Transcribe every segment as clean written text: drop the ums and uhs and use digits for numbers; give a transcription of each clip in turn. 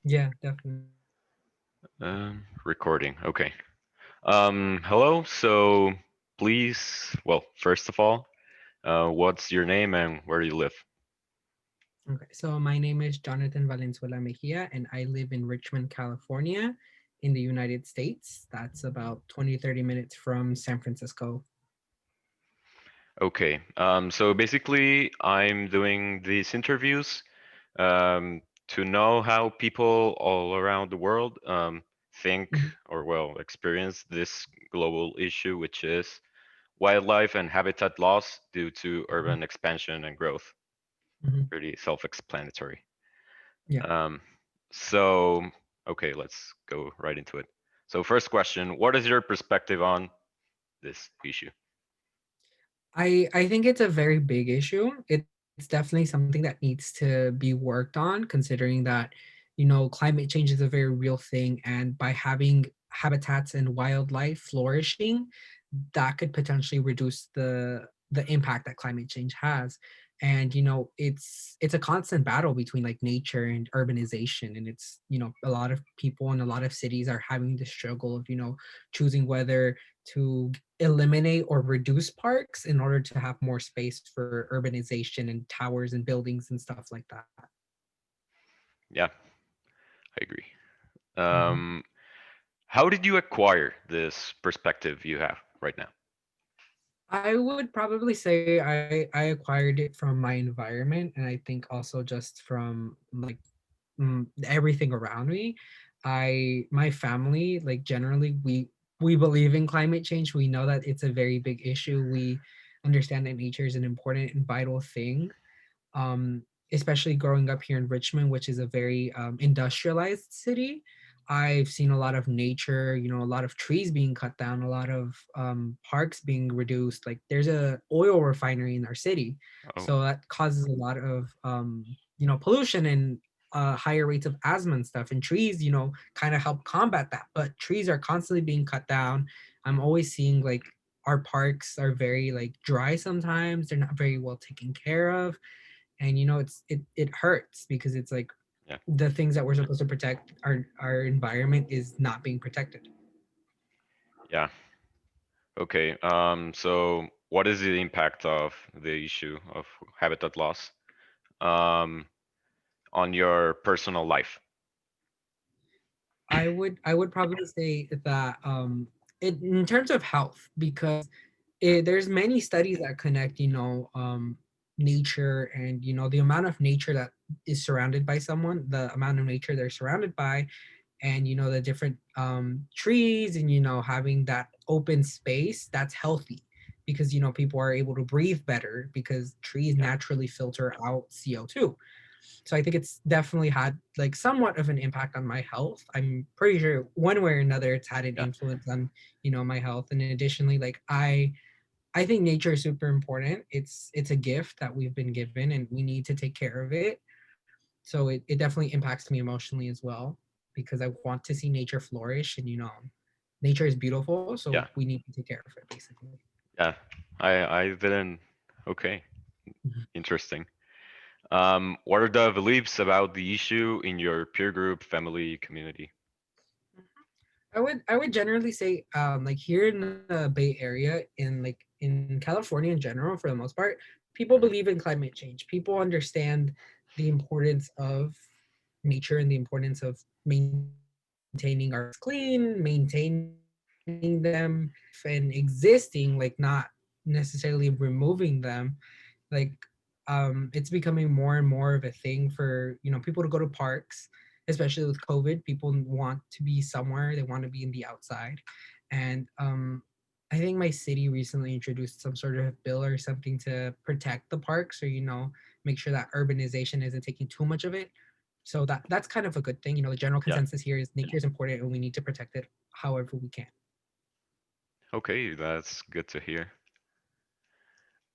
Yeah, definitely. Recording. Okay. Hello. So, please, well, first of all, what's your name and where do you live? Okay, so my name is Jonathan Valenzuela Mejia, and I live in Richmond, California, in the United States. That's about 20-30 minutes from San Francisco. Okay. So basically, I'm doing these interviews to know how people all around the world think Mhm, or, well, experience this global issue, which is wildlife and habitat loss due to mhm, urban expansion and growth. mhm. Pretty self-explanatory. Yeah, Um, so, okay, let's go right into it. So, first question, what is your perspective on this issue? I think it's a very big issue. It's definitely something that needs to be worked on, considering that, climate change is a very real thing, and by having habitats and wildlife flourishing, that could potentially reduce the impact that climate change has. And it's a constant battle between like nature and urbanization, and it's a lot of people in a lot of cities are having the struggle of choosing whether to eliminate or reduce parks in order to have more space for urbanization and towers and buildings and stuff like that. Yeah, I agree. Mhm. Um, how did you acquire this perspective you have right now? I would probably say I acquired it from my environment, and I think also just from like everything around me. My family, like generally, we believe in climate change. We know that it's a very big issue. We understand that nature is an important and vital thing. um, Especially growing up here in Richmond, which is a very industrialized city. I've seen a lot of nature, a lot of trees being cut down, a lot of parks being reduced. Like there's a oil refinery in our city, Oh, so that causes a lot of pollution and higher rates of asthma and stuff. And trees, kind of help combat that. But trees are constantly being cut down. I'm always seeing like our parks are very like dry sometimes. They're not very well taken care of, and it hurts because it's like yeah, the things that we're supposed to protect, our environment is not being protected. yeah. Okay. So, what is the impact of the issue of habitat loss um, on your personal life? I would probably say that in terms of health, because there's many studies that connect nature and the amount of nature that is surrounded by someone, the amount of nature they're surrounded by, and the different trees, and having that open space that's healthy, because people are able to breathe better because trees Yeah, naturally filter out CO2. So I think it's definitely had like somewhat of an impact on my health. I'm pretty sure one way or another it's had an yeah, influence on my health. And additionally, like I think nature is super important. It's a gift that we've been given, and we need to take care of it. So it definitely impacts me emotionally as well, because I want to see nature flourish. And nature is beautiful, so yeah, we need to take care of it basically. yeah. I didn't. Okay, Mhm. interesting. What are the beliefs about the issue in your peer group, family, community? I would generally say like here in the Bay Area, in California in general, for the most part, people Mhm. believe in climate change. People understand the importance of nature and the importance of maintaining our parks clean, maintaining them and existing, like not necessarily removing them. Like it's becoming more and more of a thing for people to go to parks, especially with COVID. People want to be somewhere, they want to be in the outside. And I think my city recently introduced some sort of bill or something to protect the parks, or make sure that urbanization isn't taking too much of it. So that's kind of a good thing. The general Yeah. consensus here is nature is important and we need to protect it however we can. Okay, that's good to hear.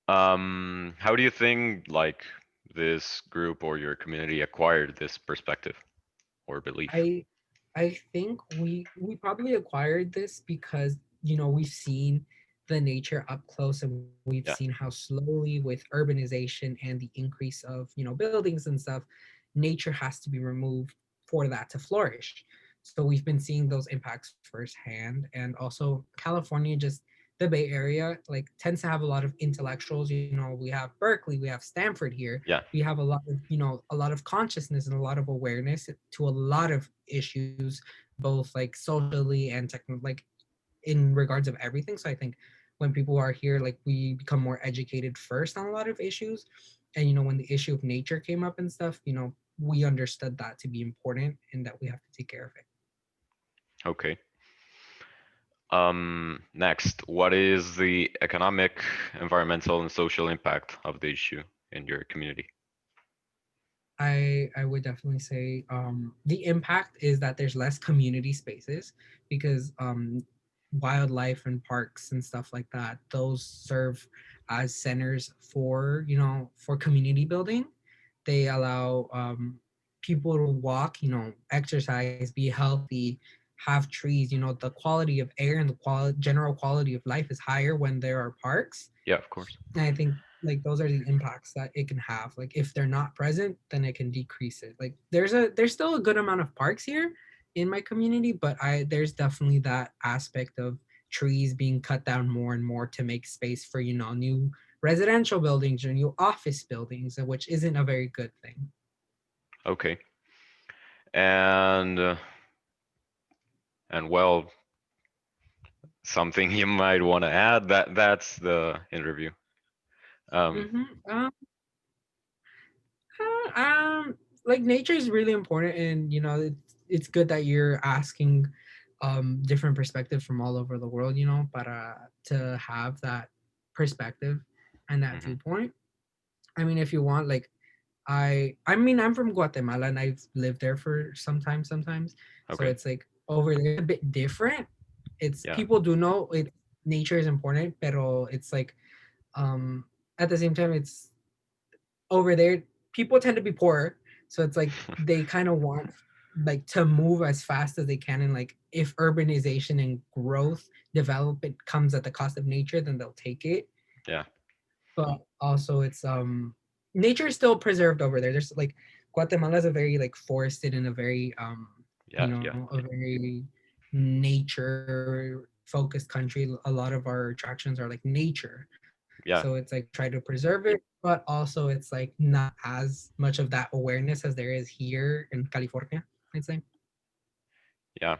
How do you think like this group or your community acquired this perspective or belief? I I think we probably acquired this because we've seen the nature up close, and we've seen Yeah, how slowly with urbanization and the increase of buildings and stuff, nature has to be removed for that to flourish. So we've been seeing those impacts firsthand. And also California, just the Bay Area, like tends to have a lot of intellectuals. You know, we have Berkeley, we have Stanford here. Yeah, We have a lot of, a lot of consciousness and a lot of awareness to a lot of issues, both like socially and like in regards of everything. So I think when people are here, like we become more educated first on a lot of issues. And when the issue of nature came up and stuff, we understood that to be important and that we have to take care of it. okay. Next, what is the economic, environmental, and social impact of the issue in your community? I would definitely say the impact is that there's less community spaces because wildlife and parks and stuff like that, those serve as centers for for community building. They allow people to walk, exercise, be healthy, have trees. The quality of air and the general quality of life is higher when there are parks. Yeah, of course. And I think like those are the impacts that it can have. Like if they're not present, then it can decrease it. Like there's still a good amount of parks here in my community, but there's definitely that aspect of trees being cut down more and more to make space for, new residential buildings or new office buildings, which isn't a very good thing. Okay. And well, something you might want to add, that's the interview. Um, Mm-hmm. Uh, um, like nature is really important, and it's good that you're asking different perspectives from all over the world. Para to have that perspective and that mhm. viewpoint. I mean, if you want, like, I mean, I'm from Guatemala and I've lived there for some time sometimes. So Okay. it's like over there it's a bit different. It's Yeah. people do know it nature is important, pero it's like um at the same time it's over there people tend to be poor, so it's like they kind of want like to move as fast as they can, and like if urbanization and growth development comes at the cost of nature, then they'll take it. Yeah. But also it's nature is still preserved over there. There's like Guatemala is a very like forested and a very Yeah. Yeah. a very nature focused country. A lot of our attractions are like nature, so Yeah. it's like we try to preserve it, but also it's like not as much of that awareness as there is here in California, I'd say. Yeah.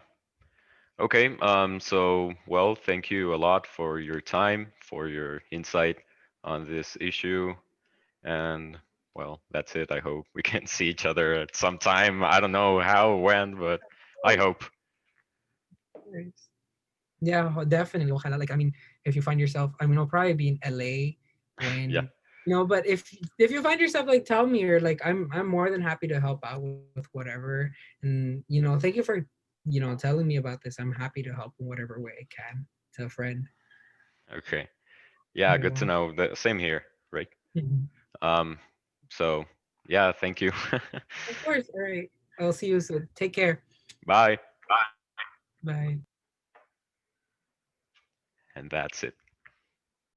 Okay. So, well, thank you a lot for your time, for your insight on this issue. And, well, that's it. I hope we can see each other at some time. I don't know how, when, but I hope. Nice. Yeah, definitely. Ojalá. Like, I mean, if you find yourself, I mean, I'll probably be in LA Yeah. when, but if you find yourself, like, tell me, or like, I'm more than happy to help out with whatever. And thank you for telling me about this. I'm happy to help in whatever way I can to a friend. Okay. Yeah, good to Yeah. know. The same here, right? Mhm. Um, so yeah, thank you. Of course. All right. I'll see you soon. Take care. Bye. Bye. And that's it.